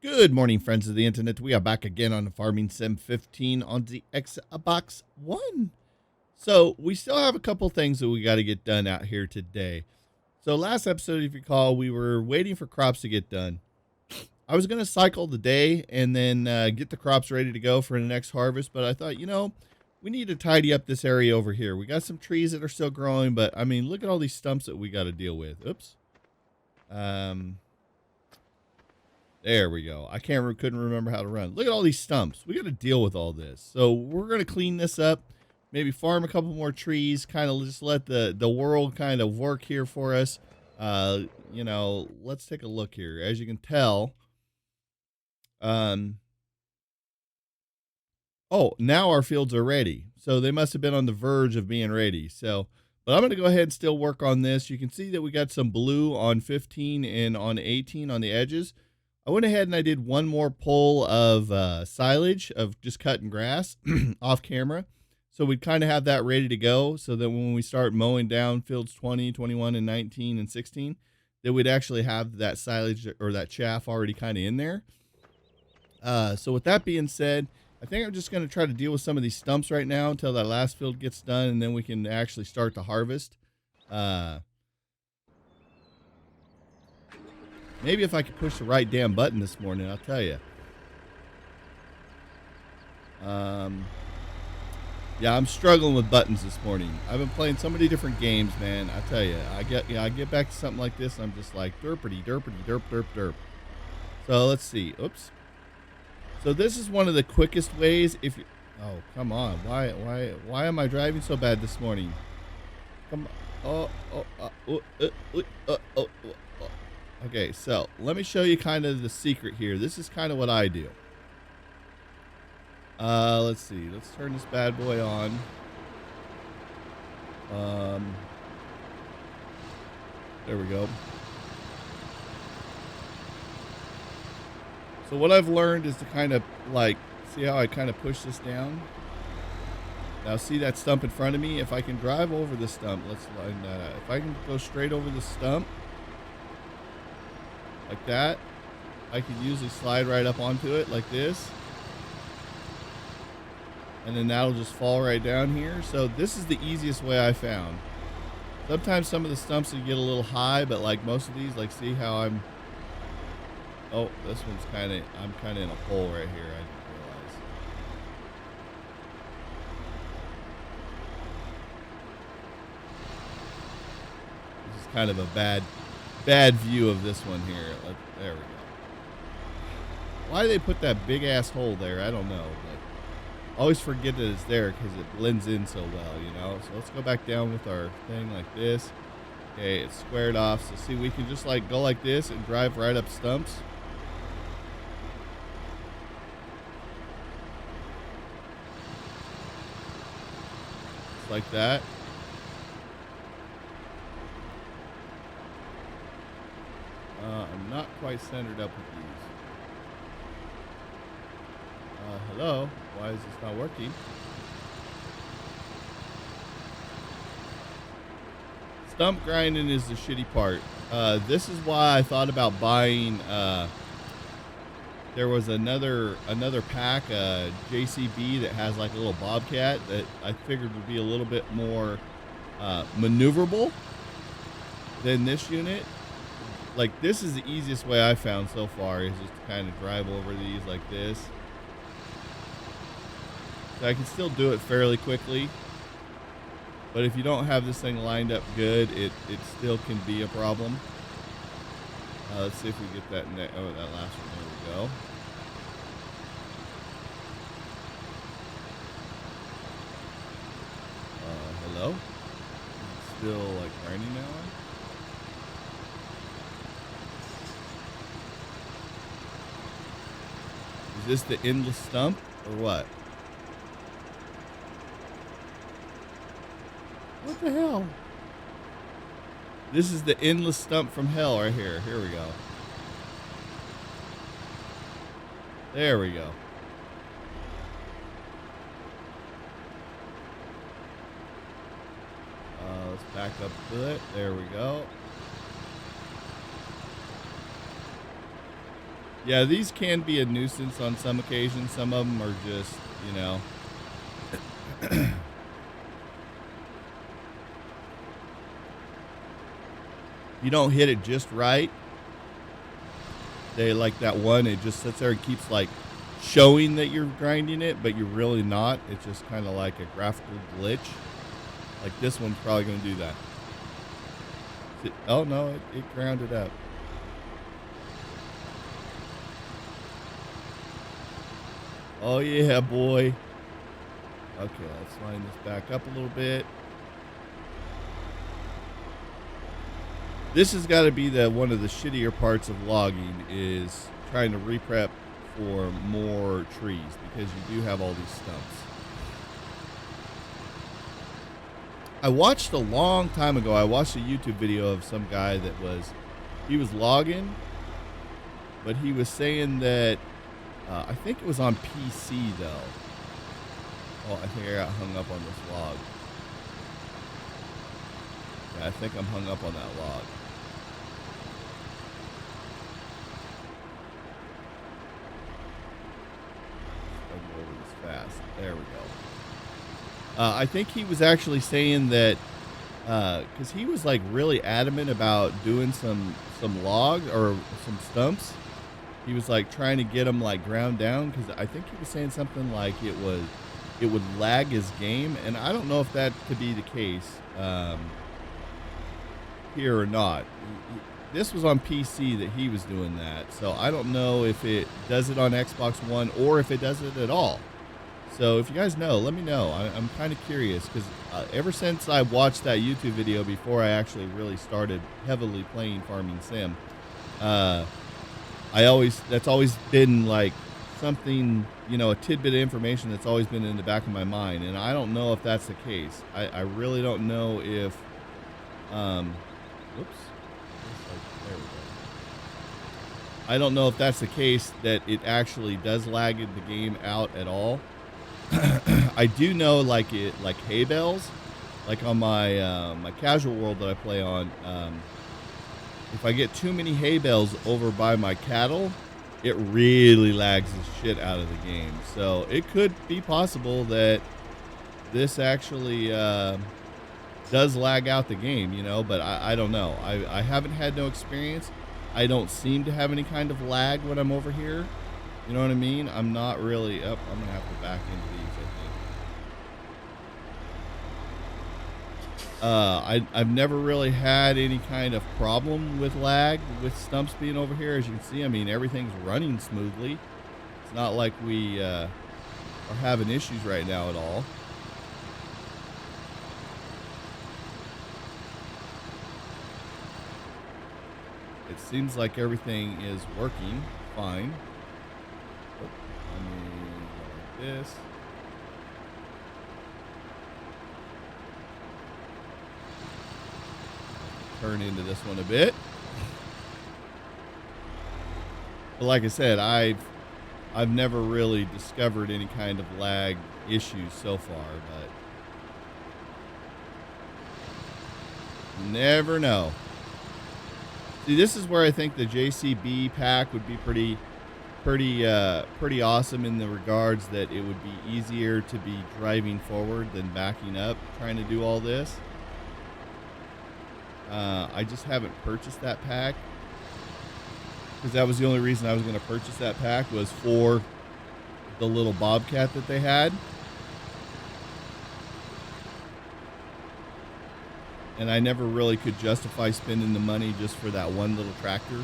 Good morning, friends of the internet. We are back again on the Farming Sim 15 on the Xbox One. So we still have a couple things that we got to get done out here today. So last episode, if you recall, we were waiting for crops to get done. I was going to cycle the day and then get the crops ready to go for the next harvest. But I thought, we need to tidy up this area over here. We got some trees that are still growing, but I mean, look at all these stumps that we got to deal with. Oops. There we go. Couldn't remember how to run. Look at all these stumps. We got to deal with all this. So we're going to clean this up, maybe farm a couple more trees, kind of just let the world kind of work here for us. Let's take a look here. As you can tell, now our fields are ready. So they must have been on the verge of being ready. But I'm going to go ahead and still work on this. You can see that we got some blue on 15 and on 18 on the edges. I went ahead and I did one more pull of silage of just cutting grass off camera. So we'd kind of have that ready to go so that when we start mowing down fields 20, 21, and 19 and 16, that we'd actually have that silage or that chaff already kind of in there. So with that being said, I think I'm just going to try to deal with some of these stumps right now until that last field gets done, and then we can actually start to harvest. Maybe if I could push the right damn button this morning, I'll tell you. Yeah, I'm struggling with buttons this morning. I've been playing so many different games, man. I tell you, I get back to something like this, and I'm just like derpity, derpity, derp, derp, derp. So let's see. Oops. So this is one of the quickest ways. Oh, come on. Why am I driving so bad this morning? Come on. Okay, so let me show you kind of the secret here. This is kind of what I do. Let's see. Let's turn this bad boy on. There we go. So what I've learned is to kind of see how I kind of push this down. Now see that stump in front of me? If I can drive over the stump, let's line that up. If I can go straight over the stump, like that, I can usually slide right up onto it like this. And then that'll just fall right down here. So this is the easiest way I found. Sometimes some of the stumps will get a little high, but like most of these, like see how I'm... Oh, this one's I'm kind of in a hole right here. I didn't realize. This is kind of a bad view of this one here. There we go. Why do they put that big ass hole there? I don't know, but I always forget that it's there because it blends in so well, you know. So let's go back down with our thing like this. Okay, it's squared off. So see, we can just like go like this and drive right up stumps. Just like that. I'm not quite centered up with these. Hello? Why is this not working? Stump grinding is the shitty part. This is why I thought about buying, there was another pack, JCB that has like a little Bobcat that I figured would be a little bit more maneuverable than this unit. Like this is the easiest way I found so far, is just to kind of drive over these like this. So I can still do it fairly quickly, but if you don't have this thing lined up good, it still can be a problem. Let's see if we get that that last one. There we go. Hello? Is it still like grinding now? Is this the endless stump or what? What the hell? This is the endless stump from hell right here. Here we go. There we go. Let's back up to it. There we go. Yeah, these can be a nuisance on some occasions. Some of them are just, you know, you don't hit it just right. They like that one, it just sits there and keeps like showing that you're grinding it, but you're really not. It's just kind of like a graphical glitch. Like this one's probably going to do that. Oh no, it grounded up. Oh yeah, boy. Okay, let's line this back up a little bit. This has got to be one of the shittier parts of logging is trying to reprep for more trees because you do have all these stumps. I watched a long time ago, I watched a YouTube video of some guy that he was logging, but he was saying that, I think it was on PC though. Oh, I think I got hung up on this log. Yeah, I think I'm hung up on that log. Over this fast. There we go. I think he was actually saying that because he was like really adamant about doing some log or some stumps. He was like trying to get them like ground down because I think he was saying something like it would lag his game, and I don't know if that could be the case here or not. This was on PC that he was doing that, so I don't know if it does it on Xbox One or if it does it at all. So if you guys know, let me know. I'm kind of curious because ever since I watched that YouTube video before I actually really started heavily playing Farming Sim, that's always been like something, you know, a tidbit of information that's always been in the back of my mind, and I don't know if that's the case. I really don't know if, whoops, there we go. I don't know if that's the case that it actually does lag the game out at all. I do know like hay bales, like on my my casual world that I play on. If I get too many hay bales over by my cattle, it really lags the shit out of the game. So it could be possible that this actually does lag out the game, you know, but I don't know. I haven't had no experience. I don't seem to have any kind of lag when I'm over here. You know what I mean? I'm not really up. I'm going to have to back into these, I think. I've never really had any kind of problem with lag with stumps being over here. As you can see, I mean, everything's running smoothly. It's not like we are having issues right now at all. It seems like everything is working fine. Let me go like this. Turn into this one a bit. But like I said, I've never really discovered any kind of lag issues so far, but you never know. See, this is where I think the JCB pack would be pretty awesome in the regards that it would be easier to be driving forward than backing up trying to do all this. I just haven't purchased that pack because that was the only reason I was going to purchase that pack was for the little Bobcat that they had. And I never really could justify spending the money just for that one little tractor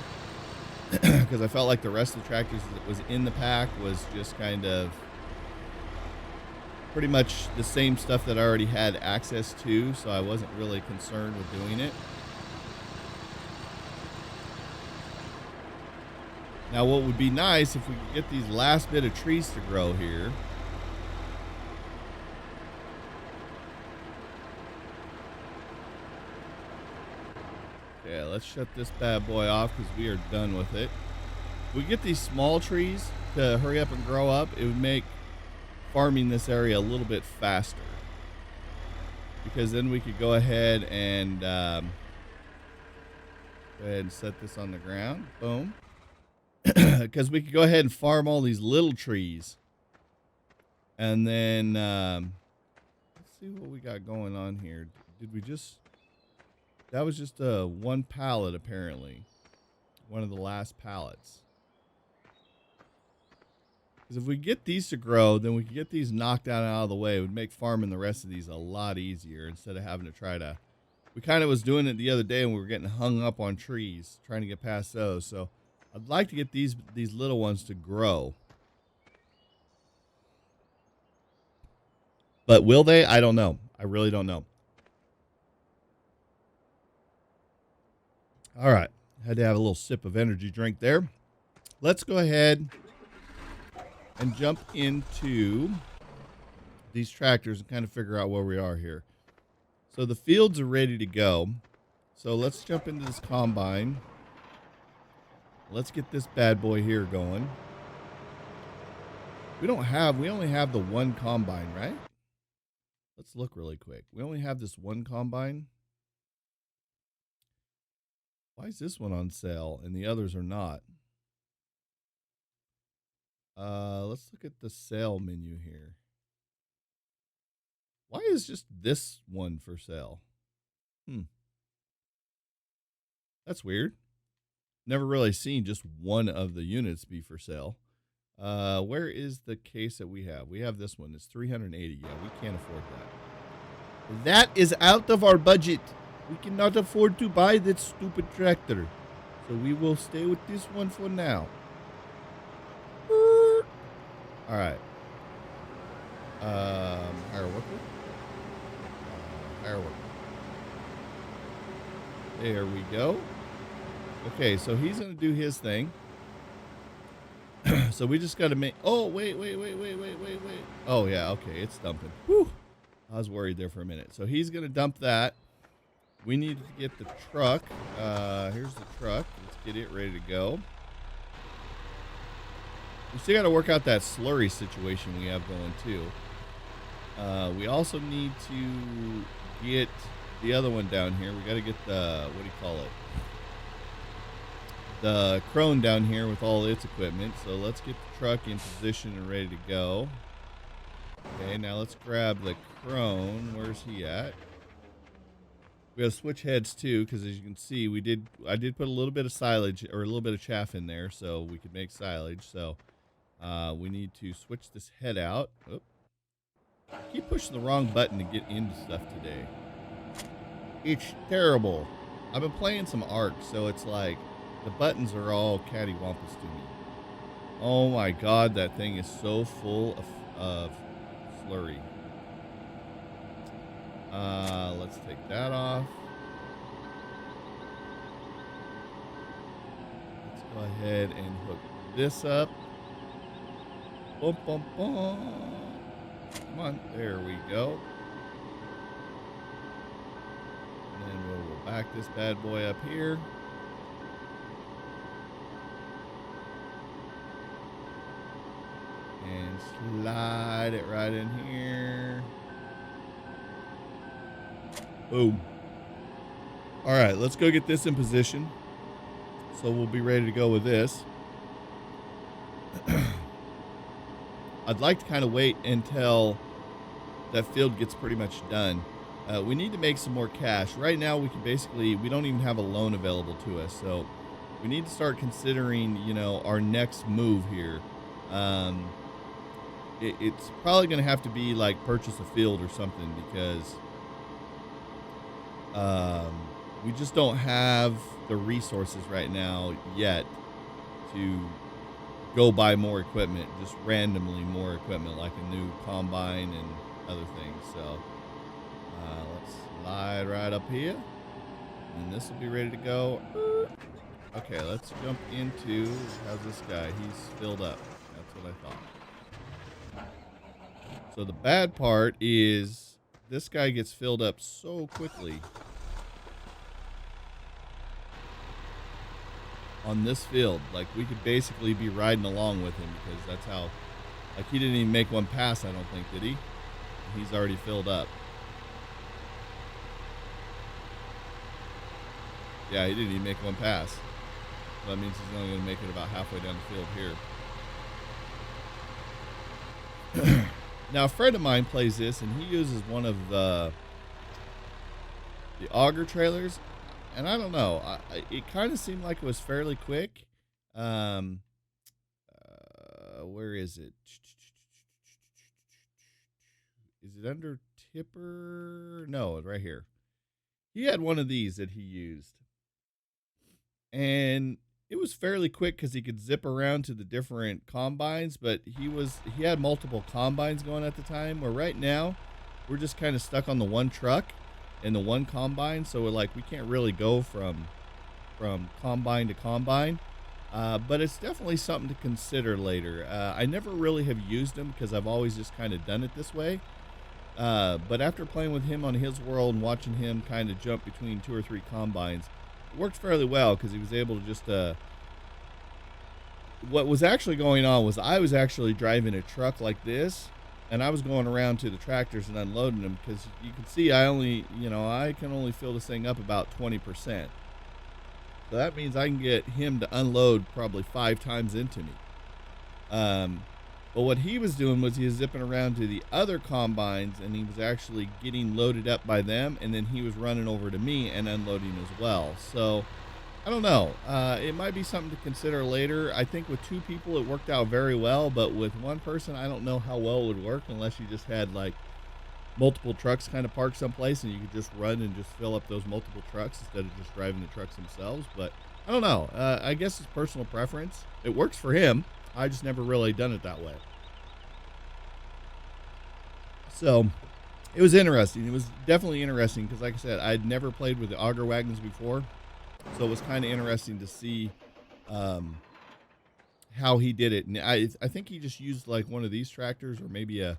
because I felt like the rest of the tractors that was in the pack was just kind of pretty much the same stuff that I already had access to, so I wasn't really concerned with doing it. Now, what would be nice if we could get these last bit of trees to grow here. Yeah, let's shut this bad boy off because we are done with it. If we get these small trees to hurry up and grow up, it would make farming this area a little bit faster. Because then we could go ahead and set this on the ground. Boom. because we could go ahead and farm all these little trees. And then, let's see what we got going on here. Did we just, that was just one pallet apparently. One of the last pallets. Because if we get these to grow, then we can get these knocked out and out of the way. It would make farming the rest of these a lot easier instead of having to try to, we kind of was doing it the other day and we were getting hung up on trees, trying to get past those. So I'd like to get these little ones to grow. But will they? I don't know. I really don't know. All right. Had to have a little sip of energy drink there. Let's go ahead and jump into these tractors and kind of figure out where we are here. So the fields are ready to go. So let's jump into this combine. Let's get this bad boy here going. We only have the one combine, right? Let's look really quick. We only have this one combine. Why is this one on sale and the others are not? Let's look at the sale menu here. Why is just this one for sale? That's weird. Never really seen just one of the units be for sale. Where is the case that we have? We have this one. It's 380. Yeah, we can't afford that. That is out of our budget. We cannot afford to buy that stupid tractor. So we will stay with this one for now. All right. Hire worker. Hire worker. There we go. Okay, so he's going to do his thing. So we just got to make... Oh, wait. Oh, yeah, okay, it's dumping. Whew. I was worried there for a minute. So he's going to dump that. We need to get the truck. Here's the truck. Let's get it ready to go. We still got to work out that slurry situation we have going, too. We also need to get the other one down here. We got to get the... What do you call it? The crone down here with all its equipment. So let's get the truck in position and ready to go. Okay, now let's grab the crone. Where's he at? We have switch heads too, because as you can see, I did put a little bit of silage or a little bit of chaff in there so we could make silage. So we need to switch this head out. Oop. I keep pushing the wrong button to get into stuff today. It's terrible. I've been playing some Ark, so it's like the buttons are all cattywampus to me. Oh my god, that thing is so full of slurry. Let's take that off. Let's go ahead and hook this up. Boom, boom, boom. Come on, there we go. And then we'll back this bad boy up here. And slide it right in here. Boom. All right, let's go get this in position. So we'll be ready to go with this. I'd like to kind of wait until that field gets pretty much done. We need to make some more cash. Right now, we don't even have a loan available to us. So we need to start considering, our next move here. It's probably going to have to be like purchase a field or something because we just don't have the resources right now yet to go buy more equipment, just randomly more equipment like a new combine and other things. So let's slide right up here and this will be ready to go. Okay, let's jump into, how's this guy? He's filled up. That's what I thought. So the bad part is this guy gets filled up so quickly on this field. Like we could basically be riding along with him because that's how, like he didn't even make one pass, I don't think, did he? He's already filled up. Yeah, he didn't even make one pass. So that means he's only going to make it about halfway down the field here. Now, a friend of mine plays this, and he uses one of the auger trailers. And I don't know. It kind of seemed like it was fairly quick. Where is it? Is it under Tipper? No, right here. He had one of these that he used. And it was fairly quick because he could zip around to the different combines, but he had multiple combines going at the time, where right now we're just kind of stuck on the one truck and the one combine. So we can't really go from combine to combine. But it's definitely something to consider later. I never really have used them because I've always just kind of done it this way. But after playing with him on his world and watching him kind of jump between 2 or 3 combines, it worked fairly well because he was able to just, what was actually going on was I was actually driving a truck like this, and I was going around to the tractors and unloading them because you can see I can only fill this thing up about 20%. So that means I can get him to unload probably 5 times into me. But what he was doing was he was zipping around to the other combines, and he was actually getting loaded up by them, and then he was running over to me and unloading as well. So I don't know. It might be something to consider later. I think with 2 people it worked out very well, but with one person I don't know how well it would work unless you just had multiple trucks kind of parked someplace and you could just run and just fill up those multiple trucks instead of just driving the trucks themselves. But I don't know. I guess it's personal preference. It works for him. I just never really done it that way. So it was interesting. It was definitely interesting because, like I said, I'd never played with the auger wagons before. So it was kind of interesting to see how he did it. And I think he just used one of these tractors or maybe a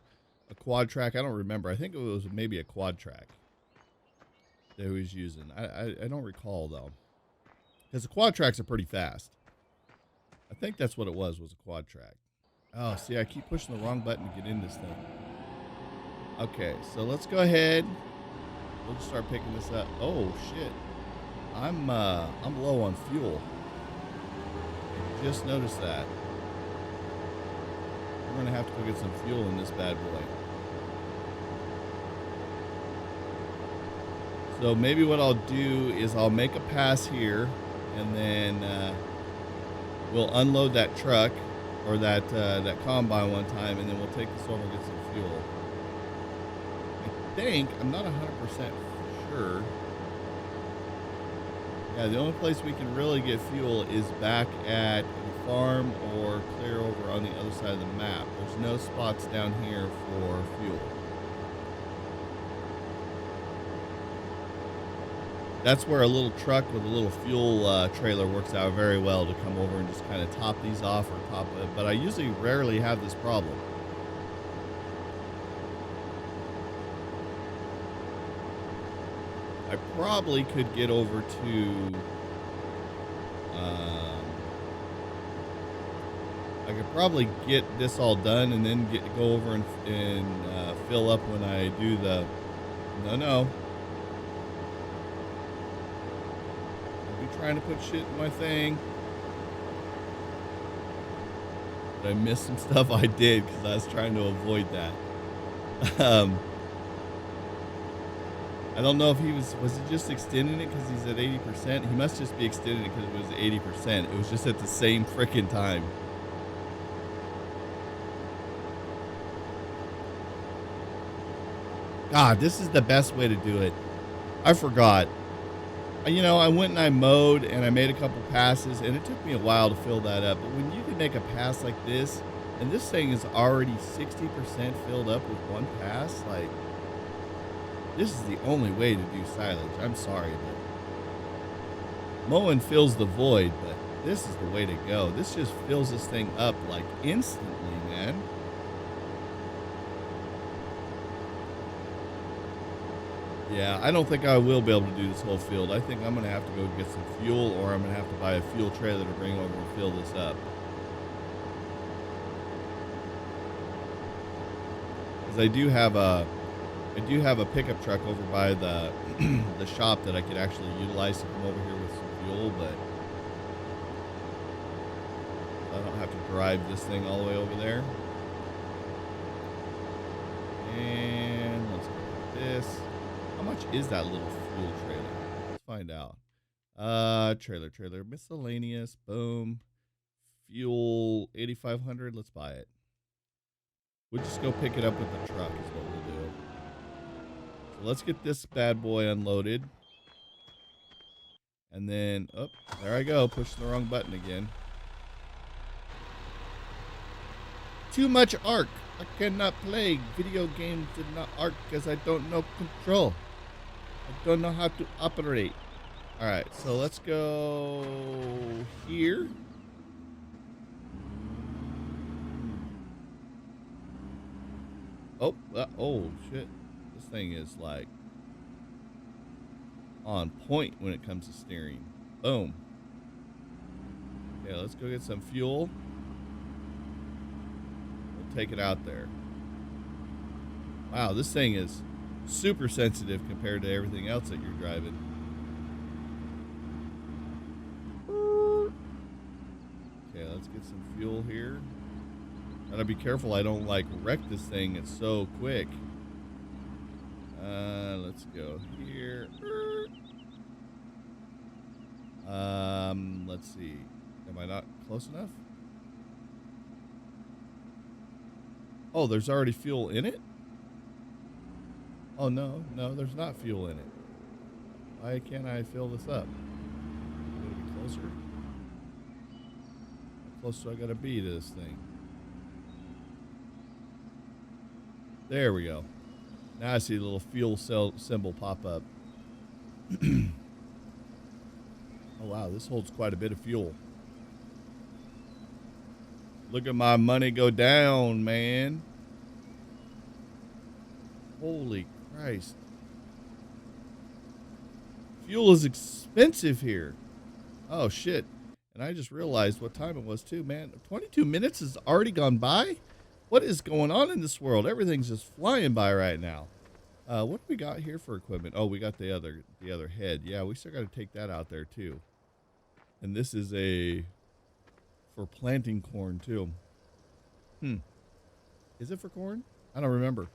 quad track. I don't remember. I think it was maybe a quad track that he was using. I don't recall, though, because the quad tracks are pretty fast. I think that's what it was a quad track. Oh, see, I keep pushing the wrong button to get in this thing. Okay, so let's go ahead. We'll just start picking this up. Oh, shit. I'm low on fuel. I just noticed that. We're going to have to go get some fuel in this bad boy. So maybe what I'll do is I'll make a pass here, and then we'll unload that truck or that combine one time, and then we'll take this over and get some fuel. I think, I'm not 100% sure. Yeah, the only place we can really get fuel is back at the farm or clear over on the other side of the map. There's no spots down here for fuel. That's where a little truck with a little fuel trailer works out very well to come over and just kind of top these off or top it. But I usually rarely have this problem. I probably could get over to, I could probably get this all done and then go over and fill up when I do the, no. I'll be trying to put shit in my thing. Did I miss some stuff? I did, because I was trying to avoid that. I don't know if was he just extending it because he's at 80%? He must just be extending it because it was 80%. It was just at the same freaking time. God, this is the best way to do it. I forgot. I went and I mowed and I made a couple passes, and it took me a while to fill that up. But when you can make a pass like this, and this thing is already 60% filled up with one pass, this is the only way to do silage. I'm sorry, but mowing fills the void, but this is the way to go. This just fills this thing up instantly, man. Yeah, I don't think I will be able to do this whole field. I think I'm going to have to go get some fuel, or I'm going to have to buy a fuel trailer to bring over and fill this up. Because I do have a pickup truck over by the the shop that I could actually utilize to come over here with some fuel, but I don't have to drive this thing all the way over there. And let's go with this. How much is that little fuel trailer? Let's find out. Trailer, miscellaneous, boom. Fuel, 8,500. Let's buy it. We'll just go pick it up with the truck is what we'll do. So let's get this bad boy unloaded. And then, oh, there I go, pushing the wrong button again. Too much arc. I cannot play video games in not arc because I don't know control. I don't know how to operate. All right, so let's go here. Oh, oh shit. This thing is like on point when it comes to steering. Boom. Okay, let's go get some fuel. We'll take it out there. Wow, this thing is super sensitive compared to everything else that you're driving. Okay, let's get some fuel here. Gotta be careful I don't like wreck this thing. It's so quick. Let's go here. Let's see. Am I not close enough? Oh, there's already fuel in it? Oh, no, there's not fuel in it. Why can't I fill this up? I gotta be closer. How close do I gotta be to this thing? There we go. Now I see the little fuel cell symbol pop up. Oh, wow, this holds quite a bit of fuel. Look at my money go down, man. Holy Christ. Fuel is expensive here. Oh, shit. And I just realized what time it was, too, man. 22 minutes has already gone by? What is going on in this world? Everything's just flying by right now. What do we got here for equipment? Oh, we got the other head. Yeah, we still got to take that out there, too. And this is for planting corn, too. Is it for corn? I don't remember.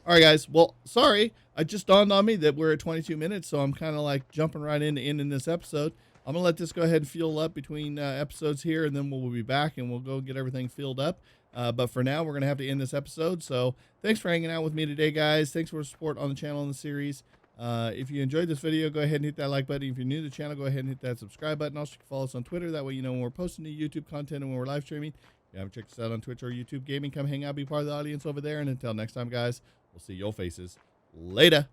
All right, guys. Well, sorry. It just dawned on me that we're at 22 minutes, so I'm kind of like jumping right into ending this episode. I'm going to let this go ahead and fuel up between episodes here, and then we'll be back, and we'll go get everything filled up. But for now, we're going to have to end this episode. So thanks for hanging out with me today, guys. Thanks for the support on the channel and the series. If you enjoyed this video, go ahead and hit that like button. If you're new to the channel, go ahead and hit that subscribe button. Also, you can follow us on Twitter. That way you know when we're posting new YouTube content and when we're live streaming. If you haven't checked us out on Twitch or YouTube Gaming, come hang out, be part of the audience over there. And until next time, guys, we'll see your faces later.